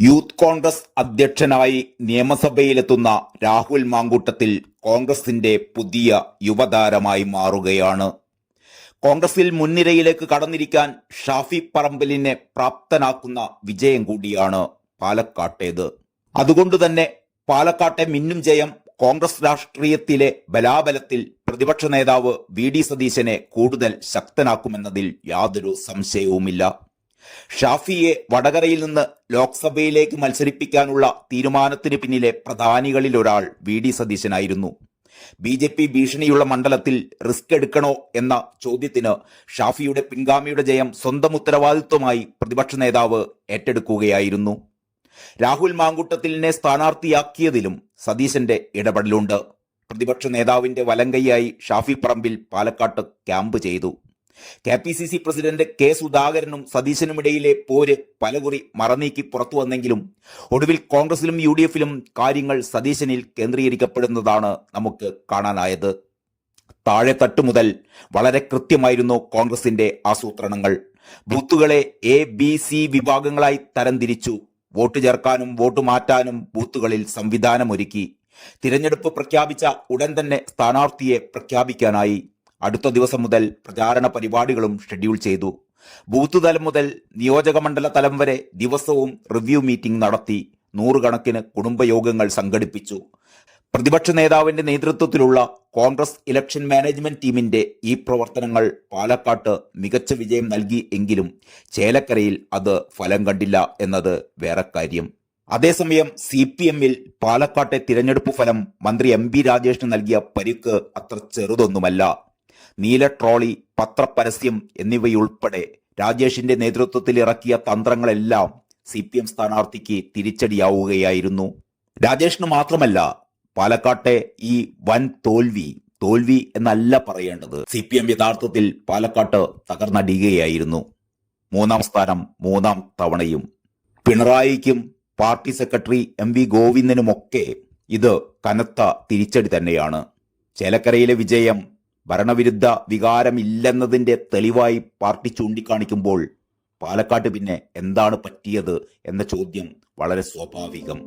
Youth Congress അധ്യക്ഷനായി നിയമസഭയിലെത്തുന്ന രാഹുൽ മാങ്കൂട്ടത്തിൽ കോൺഗ്രസിന്റെ പുതിയ യുവതാരമായി മാറുകയാണ്. കോൺഗ്രസിൽ മുൻനിരയിലേക്ക് കടന്നിരിക്കാൻ ഷാഫി പറമ്പിലിനെ പ്രാപ്തനാക്കുന്ന വിജയം കൂടിയാണ് പാലക്കാട്ടേത്. അതുകൊണ്ടുതന്നെ പാലക്കാട്ടെ മിന്നും ജയം കോൺഗ്രസ് രാഷ്ട്രീയത്തിലെ ബലാബലത്തിൽ പ്രതിപക്ഷ നേതാവ് വി.ഡി. സതീശനെ കൂടുതൽ ശക്തനാക്കുമെന്നതിൽ യാതൊരു സംശയവുമില്ല. ഷാഫിയെ വടകരയിൽ നിന്ന് ലോക്സഭയിലേക്ക് മത്സരിപ്പിക്കാനുള്ള തീരുമാനത്തിന് പിന്നിലെ പ്രധാനികളിലൊരാൾ വി.ഡി. സതീശനായിരുന്നു. ബി.ജെ.പി. ഭീഷണിയുള്ള മണ്ഡലത്തിൽ റിസ്ക് എടുക്കണോ എന്ന ചോദ്യത്തിന് ഷാഫിയുടെ പിൻഗാമിയുടെ ജയം സ്വന്തം ഉത്തരവാദിത്വമായി പ്രതിപക്ഷ നേതാവ് ഏറ്റെടുക്കുകയായിരുന്നു. രാഹുൽ മാങ്കൂട്ടത്തിലിനെ സ്ഥാനാർത്ഥിയാക്കിയതിലും സതീശന്റെ ഇടപെടലുണ്ട്. പ്രതിപക്ഷ നേതാവിന്റെ വലങ്കൈയായി ഷാഫി പറമ്പിൽ പാലക്കാട്ട് ക്യാമ്പ് ചെയ്തു. കെ.പി.സി.സി. President K. സുധാകരനും സതീശനുമിടയിലെ പോര് പലകുറി മറനീക്കി പുറത്തു വന്നെങ്കിലും ഒടുവിൽ കോൺഗ്രസിലും യു.ഡി.എഫിലും കാര്യങ്ങൾ സതീശനിൽ കേന്ദ്രീകരിക്കപ്പെടുന്നതാണ് നമുക്ക് കാണാനായത്. താഴെത്തട്ട് മുതൽ വളരെ കൃത്യമായിരുന്നു കോൺഗ്രസിന്റെ ആസൂത്രണങ്ങൾ. ബൂത്തുകളെ A-B-C വിഭാഗങ്ങളായി തരംതിരിച്ചു. വോട്ട് ചേർക്കാനും വോട്ട് മാറ്റാനും ബൂത്തുകളിൽ സംവിധാനമൊരുക്കി. തിരഞ്ഞെടുപ്പ് പ്രഖ്യാപിച്ച ഉടൻ തന്നെ സ്ഥാനാർത്ഥിയെ പ്രഖ്യാപിക്കാനായി. അടുത്ത ദിവസം മുതൽ പ്രചാരണ പരിപാടികളും ഷെഡ്യൂൾ ചെയ്തു. ബൂത്ത് തലം മുതൽ നിയോജകമണ്ഡല തലം വരെ ദിവസവും റിവ്യൂ മീറ്റിംഗ് നടത്തി. നൂറുകണക്കിന് കുടുംബയോഗങ്ങൾ സംഘടിപ്പിച്ചു. പ്രതിപക്ഷ നേതാവിന്റെ നേതൃത്വത്തിലുള്ള കോൺഗ്രസ് ഇലക്ഷൻ മാനേജ്മെന്റ് ടീമിന്റെ ഈ പ്രവർത്തനങ്ങൾ പാലക്കാട്ട് മികച്ച വിജയം നൽകി എങ്കിലും ചേലക്കരയിൽ അത് ഫലം കണ്ടില്ല എന്നത് വേറെ കാര്യം. അതേസമയം CPM-ൽ പാലക്കാട്ടെ തിരഞ്ഞെടുപ്പ് ഫലം മന്ത്രി MP രാജേഷിന് നൽകിയ പരിക്ക് അത്ര ചെറുതൊന്നുമല്ല. നീല ട്രോളി, പത്രപരസ്യം എന്നിവയുൾപ്പെടെ രാജേഷിന്റെ നേതൃത്വത്തിൽ ഇറക്കിയ തന്ത്രങ്ങളെല്ലാം CPM സ്ഥാനാർത്ഥിക്ക് തിരിച്ചടിയാവുകയായിരുന്നു. രാജേഷിന് മാത്രമല്ല, പാലക്കാട്ടെ ഈ വൻ തോൽവി എന്നല്ല പറയേണ്ടത്. CPM യഥാർത്ഥത്തിൽ പാലക്കാട്ട് തകർന്നടിയുകയായിരുന്നു. 3-ാം സ്ഥാനം 3-ാം തവണയും. പിണറായിക്കും പാർട്ടി സെക്രട്ടറി MV ഗോവിന്ദനുമൊക്കെ ഇത് കനത്ത തിരിച്ചടി തന്നെയാണ്. ചേലക്കരയിലെ വിജയം ഭരണവിരുദ്ധ വികാരമില്ലെന്നതിന്റെ തെളിവായി പാർട്ടി ചൂണ്ടിക്കാണിക്കുമ്പോൾ പാലക്കാട്ട് പിന്നെ എന്താണ് പറ്റിയത് എന്ന ചോദ്യം വളരെ സ്വാഭാവികം.